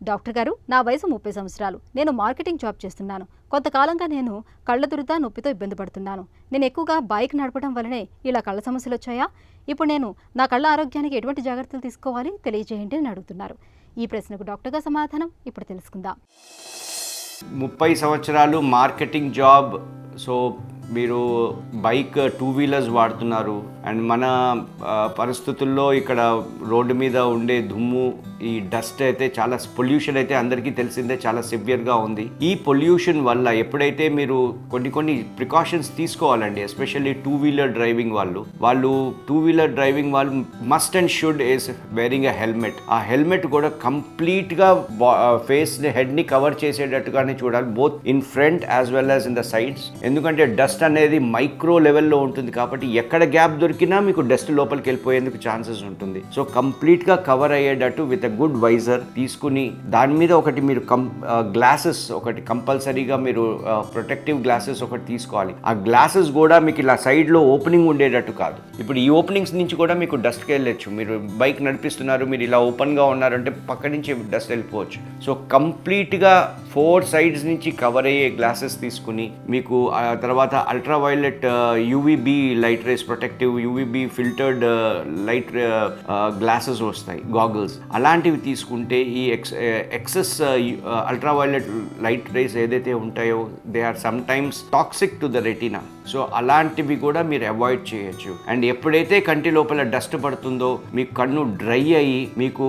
Doctor గారు, నా వయసు 30 సంవత్సరాలు. నేను మార్కెటింగ్ జాబ్ చేస్తున్నాను. కొంతకాలంగా నేను కళ్ళ దురద, నొప్పితో ఇబ్బంది పడుతున్నాను. నేను ఎక్కువగా బైక్ నడపడం వల్లనే ఇలా కళ్ళ సమస్యలు వచ్చాయా? ఇప్పుడు నేను నా కళ్ళ ఆరోగ్యానికి ఎటువంటి జాగ్రత్తలు తీసుకోవాలి తెలియజేయండి అని అడుగుతున్నారు. ఈ ప్రశ్నకు డాక్టర్ గారి సమాధానం ఇప్పుడు తెలుసుకుందాం. 30 సంవత్సరాలు మార్కెటింగ్ జాబ్. సో మీరు బైక్ 2 వీలర్స్ వాడుతున్నారు అండ్ మన పరిస్థితుల్లో ఇక్కడ రోడ్డు మీద ఉండే దుమ్ము, ఈ డస్ట్ అయితే చాలా పొల్యూషన్ అయితే అందరికీ తెలిసిందే, చాలా సివియర్గా ఉంది. ఈ పొల్యూషన్ వల్ల ఎప్పుడైతే మీరు కొన్ని ప్రికాషన్స్ తీసుకోవాలండి, ఎస్పెషల్లీ 2 వీలర్ డ్రైవింగ్ వాళ్ళు 2 వీలర్ డ్రైవింగ్ వాళ్ళు must and should is wearing a helmet. ఆ హెల్మెట్ కూడా కంప్లీట్గా ఫేస్ని, హెడ్ని కవర్ చేసేటట్టుగానే చూడాలి, both in front as well as in the sides. ఎందుకంటే డస్ట్ అనేది మైక్రో లెవెల్లో ఉంటుంది కాబట్టి ఎక్కడ గ్యాప్ దొరికినా మీకు డస్ట్ లోపలికి వెళ్ళిపోయేందుకు ఛాన్సెస్ ఉంటుంది. సో కంప్లీట్గా కవర్ అయ్యేటట్టు విత్ ఎ గుడ్ వైజర్ తీసుకుని దాని మీద ఒకటి మీరు గ్లాసెస్ ఒకటి కంపల్సరీగా మీరు ప్రొటెక్టివ్ గ్లాసెస్ ఒకటి తీసుకోవాలి. ఆ గ్లాసెస్ కూడా మీకు ఇలా సైడ్లో ఓపెనింగ్ ఉండేటట్టు కాదు. ఇప్పుడు ఈ ఓపెనింగ్స్ నుంచి కూడా మీకు డస్ట్కి వెళ్ళచ్చు. మీరు బైక్ నడిపిస్తున్నారు, మీరు ఇలా ఓపెన్గా ఉన్నారంటే పక్క నుంచి డస్ట్ వెళ్ళిపోవచ్చు. సో కంప్లీట్గా 4 సైడ్స్ నుంచి కవర్ అయ్యే గ్లాసెస్ తీసుకుని మీకు ఆ తర్వాత ultraviolet UVB light rays protective UVB filtered light glasses వస్తాయి, గాగుల్స్. అలాంటివి తీసుకుంటే ఈ ఎక్సెస్ అల్ట్రావైలెట్ లైట్ రేస్ ఏదైతే ఉంటాయో they are sometimes toxic to the retina. So అలాంటివి కూడా మీరు అవాయిడ్ చేయొచ్చు. అండ్ ఎప్పుడైతే కంటి లోపల డస్ట్ పడుతుందో మీకు కన్ను డ్రై అయ్యి మీకు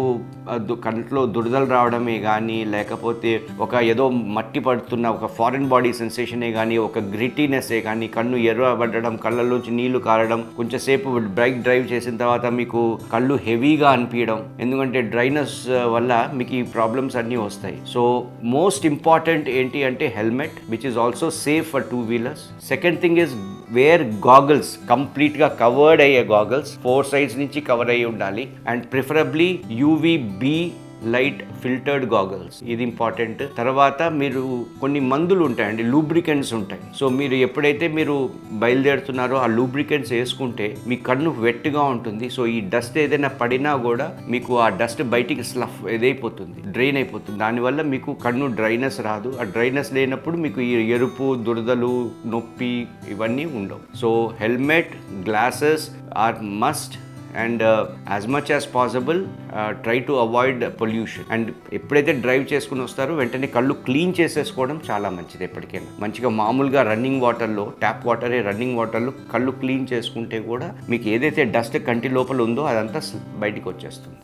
కంట్లో దురదలు రావడమే కానీ, లేకపోతే ఒక ఏదో మట్టి పడుతున్న ఒక ఫారిన్ బాడీ సెన్సేషనే కానీ, ఒక గ్రిటీనెస్సే కానీ, కన్ను ఎర్రబడడం, కళ్ళలోంచి నీళ్లు కారడం, కొంచెంసేపు బైక్ డ్రైవ్ చేసిన తర్వాత మీకు కళ్ళు హెవీగా అనిపించడం, ఎందుకంటే డ్రైనెస్ వల్ల మీకు ఈ ప్రాబ్లమ్స్ అన్నీ వస్తాయి. సో మోస్ట్ ఇంపార్టెంట్ ఏంటి అంటే helmet, which is also safe for 2 wheelers. Second thing is where goggles, కంప్లీట్గా కవర్డ్ అయ్యే గాగల్స్, 4 సైడ్స్ నుంచి కవర్ అయ్యి ఉండాలి. And preferably UVB light filtered goggles, ఇది ఇంపార్టెంట్. తర్వాత మీరు కొన్ని మందులు ఉంటాయండి, లూబ్రికెంట్స్ ఉంటాయి. సో మీరు ఎప్పుడైతే మీరు బయలుదేరుతున్నారో ఆ లూబ్రికెంట్స్ వేసుకుంటే మీ కన్ను వెట్గా ఉంటుంది. సో ఈ డస్ట్ ఏదైనా పడినా కూడా మీకు ఆ డస్ట్ బయటికి ఏదైపోతుంది, డ్రైన్ అయిపోతుంది. దానివల్ల మీకు కన్ను డ్రైనెస్ రాదు. ఆ డ్రైనెస్ లేనప్పుడు మీకు ఈ ఎరుపు, దురదలు, నొప్పి ఇవన్నీ ఉండవు. So helmet, glasses are must. And as much as possible try to avoid pollution. And ఎప్పుడైతే డ్రైవ్ చేసుకుని వస్తారో వెంటనే కళ్ళు క్లీన్ చేసేసుకోవడం చాలా మంచిది. ఎప్పటికైనా మంచిగా మామూలుగా రన్నింగ్ వాటర్లో, ట్యాప్ వాటరే రన్నింగ్ వాటర్లో కళ్ళు క్లీన్ చేసుకుంటే కూడా మీకు ఏదైతే డస్ట్ కంటి లోపల ఉందో అదంతా బయటికి వచ్చేస్తుంది.